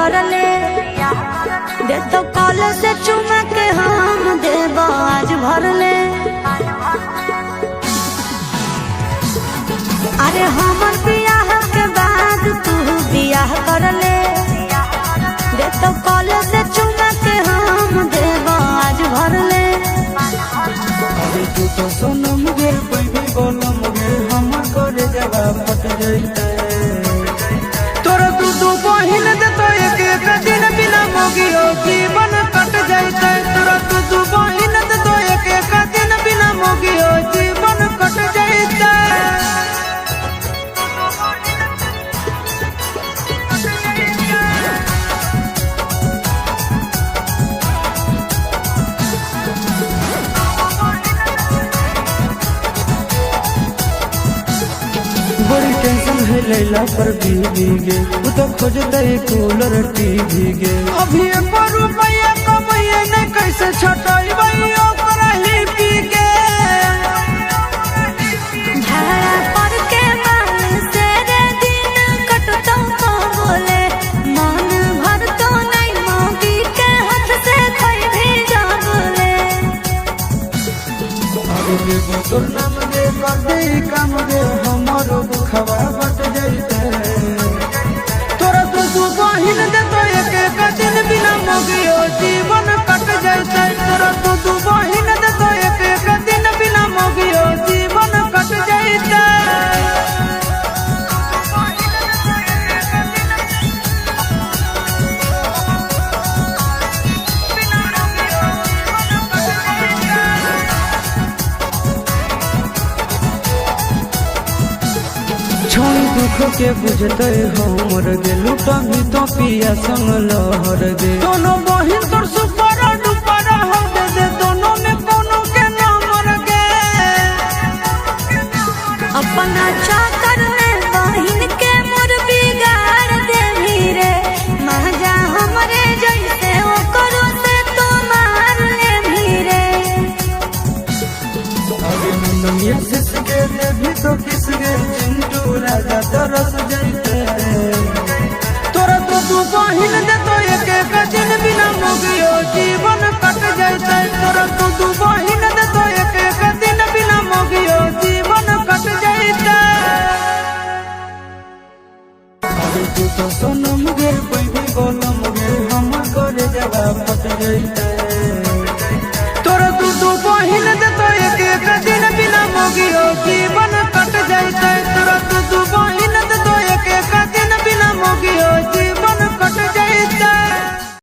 करले दे तो कल से चुमा के हम देव आज भरले। अरे हमर बियाह के बाद तू बियाह करले दे तो कल से चुमा के हम देव आज भरले। अरे तू तो सोनम गे पैबी बोलम गे हम करे जवाब फट जइते तोरा तू बहिन दे तो एक एक दिन बिना मोगियो जीवन कट जइते तोरा तू बहिन दे तो एक एक दिन बिना मोगियो जीवन कट जइते। बड़ी टेंशन है लैला पर बीबी गे वो तो खोजते कूलर टीवी गे अभी एक रुपया कमाइए नहीं कैसे छटाई भैया ओकरा ही पी के भाड़ा पर के बाल से रे दिन कटतो तो बोले मन भर तो नहीं मोगी के हाथ से कोई भी जा बोले। अरे बोतल नाम गे कर दे काम गे हमारो दुखवा बट जइते तोरा तू बहिन दे तो एक एक दिन बिना मोगियो जीवन कट जइते तोरा तू बहिन दे तो एक एक दिन बिना मोगियो जीवन कट जइते। छोड़ी दुख के बुझते हमर गे लुटा भी तो पिया संग लहर गे दोनों बहिन तोर सुपर डुपर हो दे दोनों में कोनो के नंबर गे अपना चाकर में बहिन के मोर बिगाड़ दे रे महजा हमरे जैसे ओ करो से तो मार ले रे। अरे मुन्निया सिस के दे भी तो किस गे चिंटू राजा तरस जइते तोरा तू बहिन दे तो एक एक दिन बिना मोगियो जीवन कट जइते तोरा तू बहिन दे तो एक एक दिन बिना मोगियो जीवन कट जइते। अरे तू तो सोनम गे पैबी बोलम गे हम करे जवाब फट जइते